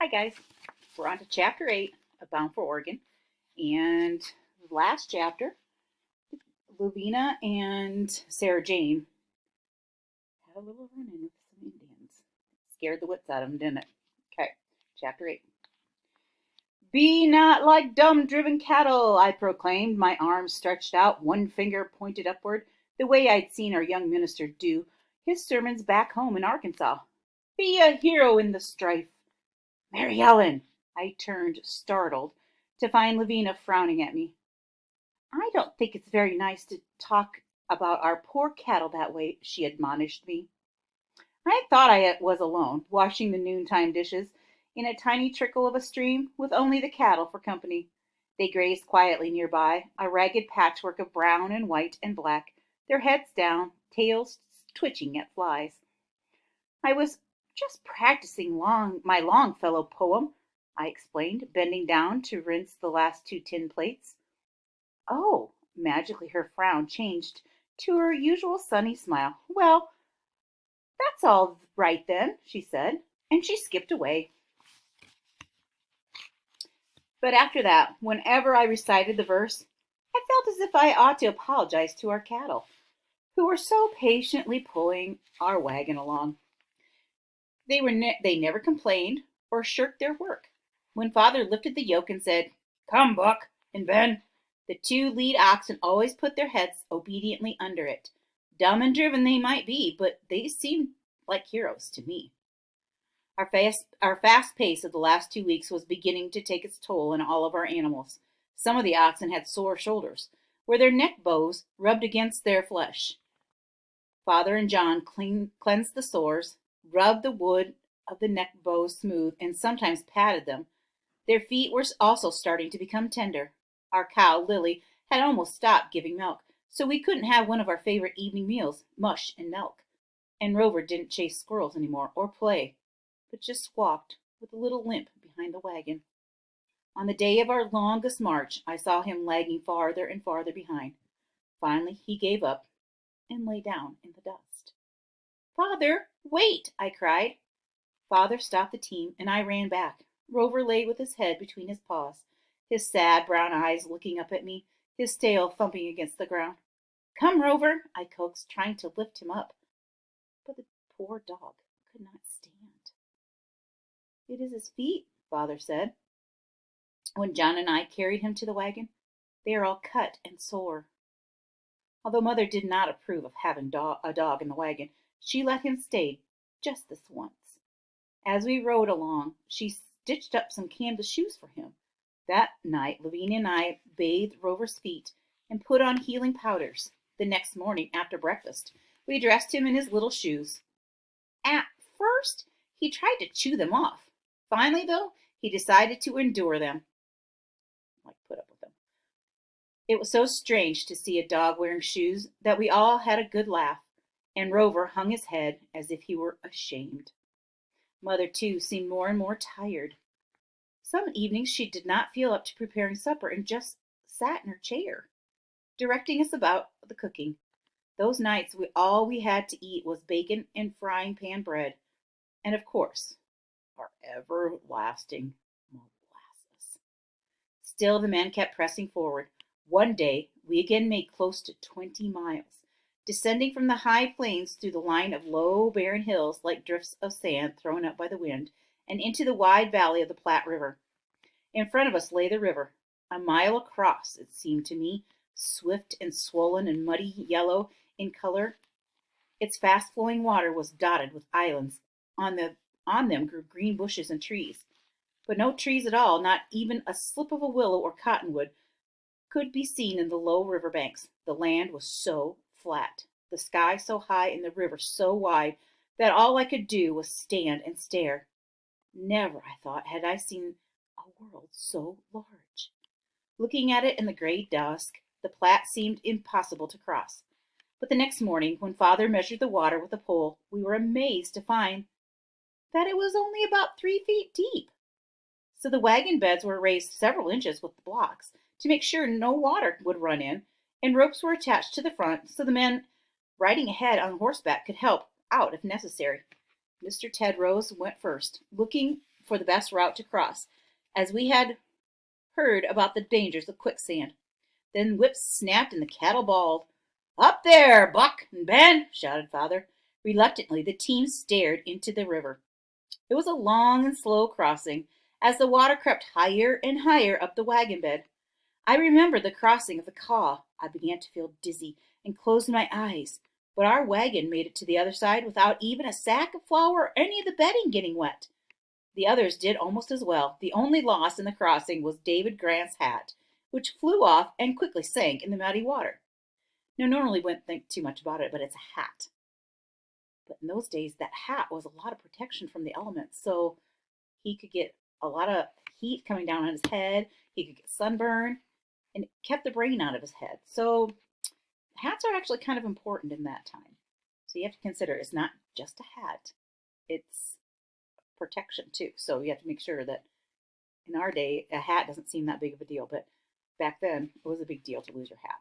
Hi guys, we're on to chapter 8 of Bound for Oregon, and last chapter, Lovina and Sarah Jane had a little run-in with some Indians. Scared the wits out of them, didn't it? Okay, chapter 8. Be not like dumb driven cattle, I proclaimed, my arms stretched out, one finger pointed upward, the way I'd seen our young minister do his sermons back home in Arkansas. Be a hero in the strife. Mary Ellen! I turned, startled, to find Lavina frowning at me. I don't think it's very nice to talk about our poor cattle that way, she admonished me. I thought I was alone, washing the noontime dishes in a tiny trickle of a stream, with only the cattle for company. They grazed quietly nearby, a ragged patchwork of brown and white and black, their heads down, tails twitching at flies. I was just practicing my Longfellow poem, I explained, bending down to rinse the last 2 tin plates. Oh, magically her frown changed to her usual sunny smile. Well, that's all right then, she said, and she skipped away. But after that, whenever I recited the verse, I felt as if I ought to apologize to our cattle, who were so patiently pulling our wagon along. They never complained or shirked their work. When father lifted the yoke and said, "Come, Buck and Ben," the 2 lead oxen always put their heads obediently under it. Dumb and driven they might be, but they seemed like heroes to me. Our fast pace of the last 2 weeks was beginning to take its toll on all of our animals. Some of the oxen had sore shoulders, where their neck bows rubbed against their flesh. Father and John cleansed the sores, rubbed the wood of the neck bows smooth, and sometimes patted them. Their feet were also starting to become tender. Our cow, Lily, had almost stopped giving milk, so we couldn't have one of our favorite evening meals, mush and milk. And Rover didn't chase squirrels anymore or play, but just walked with a little limp behind the wagon. On the day of our longest march, I saw him lagging farther and farther behind. Finally, he gave up and lay down in the dust. "Father, wait!" I cried. Father stopped the team, and I ran back. Rover lay with his head between his paws, his sad brown eyes looking up at me, his tail thumping against the ground. "Come, Rover," I coaxed, trying to lift him up. But the poor dog could not stand. "It is his feet," Father said, when John and I carried him to the wagon. "They are all cut and sore." Although Mother did not approve of having a dog in the wagon, she let him stay just this once. As we rode along, she stitched up some canvas shoes for him. That night, Lavinia and I bathed Rover's feet and put on healing powders. The next morning, after breakfast, we dressed him in his little shoes. At first, he tried to chew them off. Finally, though, he decided to endure them. Put up with them. It was so strange to see a dog wearing shoes that we all had a good laugh, and Rover hung his head as if he were ashamed. Mother, too, seemed more and more tired. Some evenings she did not feel up to preparing supper and just sat in her chair, directing us about the cooking. Those nights all we had to eat was bacon and frying pan bread, and of course, our everlasting molasses. Still, the men kept pressing forward. One day, we again made close to 20 miles, descending from the high plains through the line of low, barren hills like drifts of sand thrown up by the wind, and into the wide valley of the Platte River. In front of us lay the river, a mile across, it seemed to me, swift and swollen and muddy yellow in color. Its fast-flowing water was dotted with islands. On them grew green bushes and trees, but no trees at all, not even a slip of a willow or cottonwood, could be seen in the low river banks. The land was so flat, the sky so high, and the river so wide that all I could do was stand and stare. Never, I thought, had I seen a world so large. Looking at it in the gray dusk, the Platte seemed impossible to cross. But the next morning, when Father measured the water with a pole, we were amazed to find that it was only about 3 feet deep. So the wagon beds were raised several inches with the blocks to make sure no water would run in, and ropes were attached to the front so the men riding ahead on horseback could help out if necessary. Mr. Ted rose and went first, looking for the best route to cross, as we had heard about the dangers of quicksand. Then whips snapped and the cattle bawled. "Up there, Buck and Ben!" shouted Father. Reluctantly, the team stared into the river. It was a long and slow crossing, as the water crept higher and higher up the wagon bed. I remembered the crossing of the Kaw. I began to feel dizzy and closed my eyes, but our wagon made it to the other side without even a sack of flour or any of the bedding getting wet. The others did almost as well. The only loss in the crossing was David Grant's hat, which flew off and quickly sank in the muddy water. Now, normally wouldn't think too much about it, but it's a hat. But in those days, that hat was a lot of protection from the elements, so he could get a lot of heat coming down on his head. He could get sunburn, and it kept the rain out of his head. So hats are actually kind of important in that time. So you have to consider it's not just a hat, it's protection too. So you have to make sure that in our day, a hat doesn't seem that big of a deal, but back then it was a big deal to lose your hat.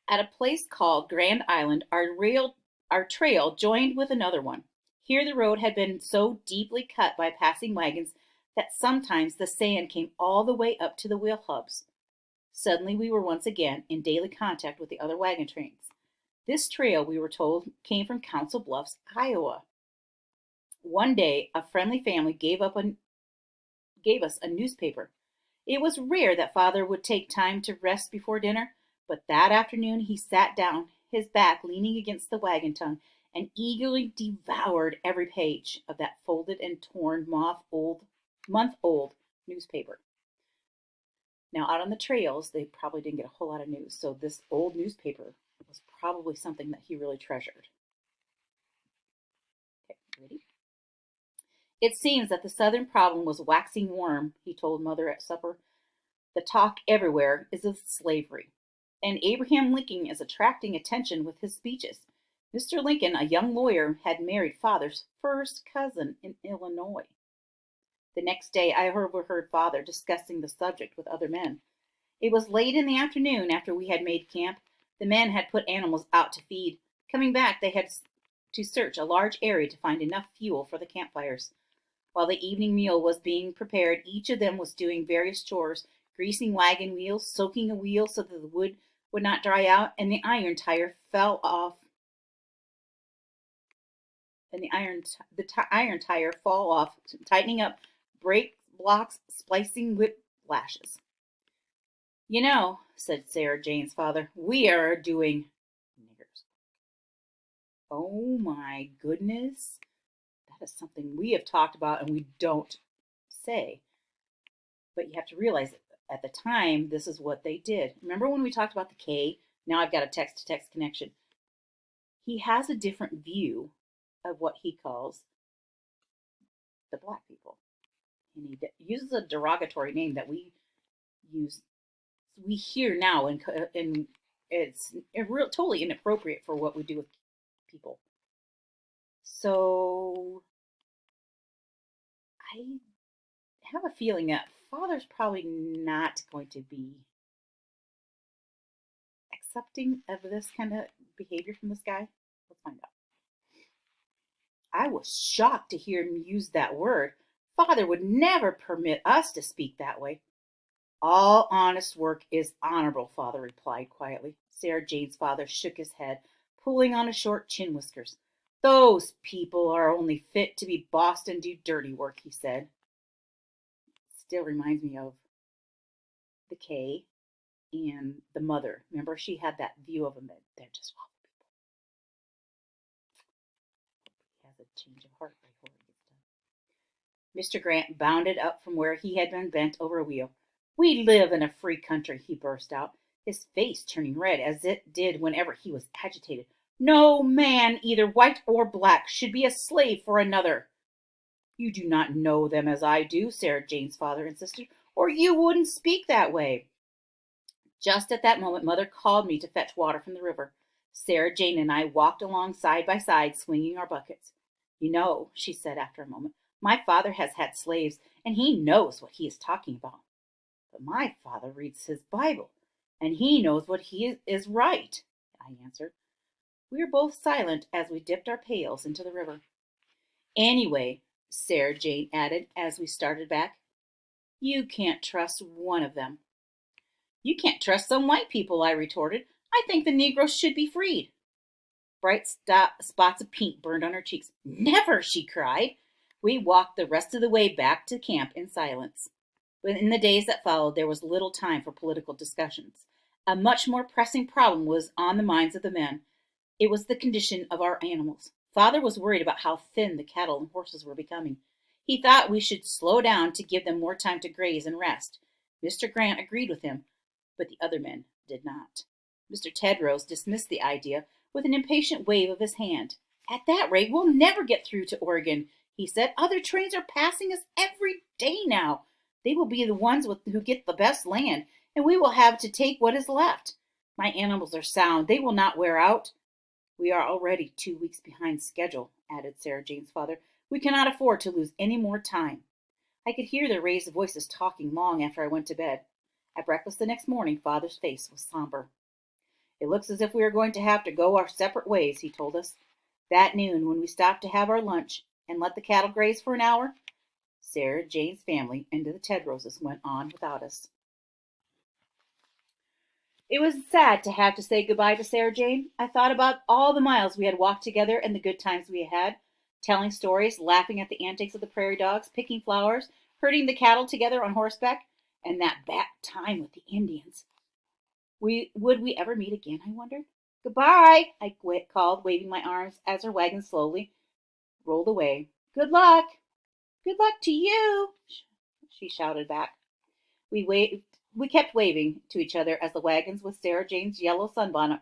At a place called Grand Island, our trail joined with another one. Here the road had been so deeply cut by passing wagons that sometimes the sand came all the way up to the wheel hubs. Suddenly we were once again in daily contact with the other wagon trains. This trail, we were told, came from Council Bluffs, Iowa. One day, a friendly family gave us a newspaper. It was rare that Father would take time to rest before dinner, but that afternoon he sat down, his back leaning against the wagon tongue, and eagerly devoured every page of that folded and torn month-old newspaper. Now, out on the trails, they probably didn't get a whole lot of news, so this old newspaper was probably something that he really treasured. Okay, ready? "It seems that the Southern problem was waxing warm," he told Mother at supper. "The talk everywhere is of slavery, and Abraham Lincoln is attracting attention with his speeches. Mr. Lincoln, a young lawyer, had married Father's first cousin in Illinois." The next day I overheard Father discussing the subject with other men. It was late in the afternoon after we had made camp. The men had put animals out to feed. Coming back, they had to search a large area to find enough fuel for the campfires. While the evening meal was being prepared, each of them was doing various chores, greasing wagon wheels, soaking a wheel so that the wood would not dry out, and the iron tire fell off, iron tire fall off, tightening up brake blocks, splicing whip lashes. "You know," said Sarah Jane's father, "we are doing niggers." Oh my goodness. That is something we have talked about and we don't say. But you have to realize that at the time, this is what they did. Remember when we talked about the K? Now I've got a text-to-text connection. He has a different view of what he calls the black people. And he uses a derogatory name that we hear now, and it's totally inappropriate for what we do with people. So I have a feeling that Father's probably not going to be accepting of this kind of behavior from this guy. Let's find out. I was shocked to hear him use that word. Father would never permit us to speak that way. "All honest work is honorable," Father replied quietly. Sarah Jane's father shook his head, pulling on his short chin whiskers. "Those people are only fit to be bossed and do dirty work," he said. Still reminds me of the K and the mother. Remember, she had that view of them that they're just awful people. He has a change of heart before he gets done. Mr. Grant bounded up from where he had been bent over a wheel. "We live in a free country," he burst out, his face turning red as it did whenever he was agitated. "No man, either white or black, should be a slave for another." "You do not know them as I do," Sarah Jane's father insisted, "or you wouldn't speak that way." Just at that moment, Mother called me to fetch water from the river. Sarah Jane and I walked along side by side, swinging our buckets. "You know," she said after a moment, "my father has had slaves, and he knows what he is talking about." "But my father reads his Bible, and he knows what is right," I answered. We were both silent as we dipped our pails into the river. "Anyway," Sarah Jane added as we started back. You can't trust one of them. You can't trust some white people, I retorted. I think the Negroes should be freed. Bright spots of pink burned on her cheeks. Never, she cried. We walked the rest of the way back to camp in silence. But in the days that followed, there was little time for political discussions. A much more pressing problem was on the minds of the men. It was the condition of our animals. Father was worried about how thin the cattle and horses were becoming. He thought we should slow down to give them more time to graze and rest. Mr. Grant agreed with him, but the other men did not. Mr. Tedros dismissed the idea with an impatient wave of his hand. At that rate, we'll never get through to Oregon, he said. Other trains are passing us every day now. They will be the ones who get the best land, and we will have to take what is left. My animals are sound. They will not wear out. We are already 2 weeks behind schedule, added Sarah Jane's father. We cannot afford to lose any more time. I could hear their raised voices talking long after I went to bed. At breakfast the next morning, Father's face was somber. It looks as if we are going to have to go our separate ways, he told us. That noon, when we stopped to have our lunch and let the cattle graze for an hour, Sarah Jane's family and the Tedroses went on without us. It was sad to have to say goodbye to Sarah Jane. I thought about all the miles we had walked together and the good times we had, telling stories, laughing at the antics of the prairie dogs, picking flowers, herding the cattle together on horseback, and that bad time with the Indians. Would we ever meet again, I wondered? Goodbye, I called, waving my arms as her wagon slowly rolled away. Good luck. Good luck to you, she shouted back. We kept waving to each other as the wagons with Sarah Jane's yellow sunbonnet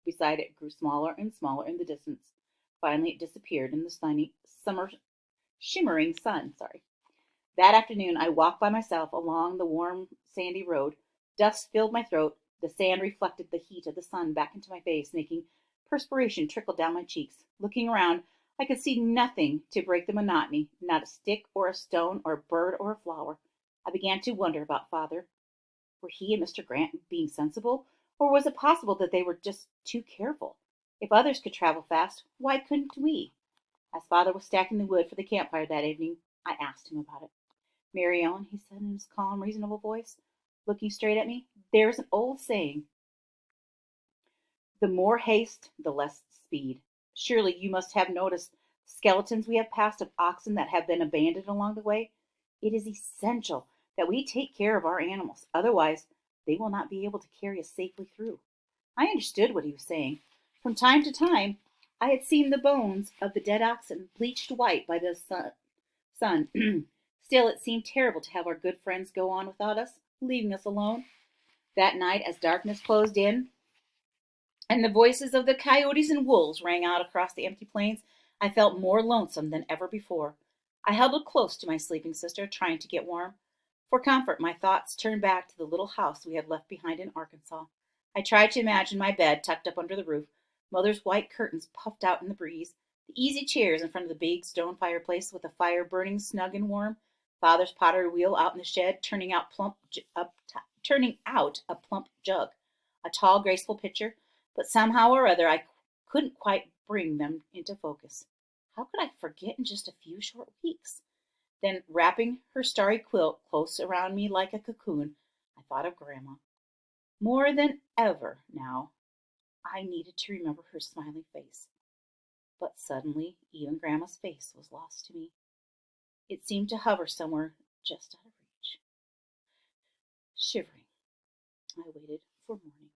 beside it grew smaller and smaller in the distance. Finally, it disappeared in the sunny, shimmering sun. That afternoon, I walked by myself along the warm, sandy road. Dust filled my throat. The sand reflected the heat of the sun back into my face, making perspiration trickle down my cheeks. Looking around, I could see nothing to break the monotony, not a stick or a stone or a bird or a flower. I began to wonder about Father. Were he and Mr. Grant being sensible, or was it possible that they were just too careful? If others could travel fast, why couldn't we? As Father was stacking the wood for the campfire that evening, I asked him about it. Mary Ellen, he said in his calm, reasonable voice, looking straight at me, there's an old saying, the more haste, the less speed. Surely you must have noticed skeletons we have passed of oxen that have been abandoned along the way. It is essential that we take care of our animals. Otherwise, they will not be able to carry us safely through. I understood what he was saying. From time to time, I had seen the bones of the dead oxen bleached white by the sun. Still, it seemed terrible to have our good friends go on without us, leaving us alone. That night, as darkness closed in, and the voices of the coyotes and wolves rang out across the empty plains, I felt more lonesome than ever before. I huddled close to my sleeping sister, trying to get warm. For comfort, my thoughts turned back to the little house we had left behind in Arkansas. I tried to imagine my bed tucked up under the roof, Mother's white curtains puffed out in the breeze, the easy chairs in front of the big stone fireplace with the fire burning snug and warm, Father's pottery wheel out in the shed turning out a plump jug, a tall, graceful pitcher, but somehow or other I couldn't quite bring them into focus. How could I forget in just a few short weeks? Then, wrapping her starry quilt close around me like a cocoon, I thought of Grandma. More than ever now, I needed to remember her smiling face. But suddenly, even Grandma's face was lost to me. It seemed to hover somewhere just out of reach. Shivering, I waited for morning.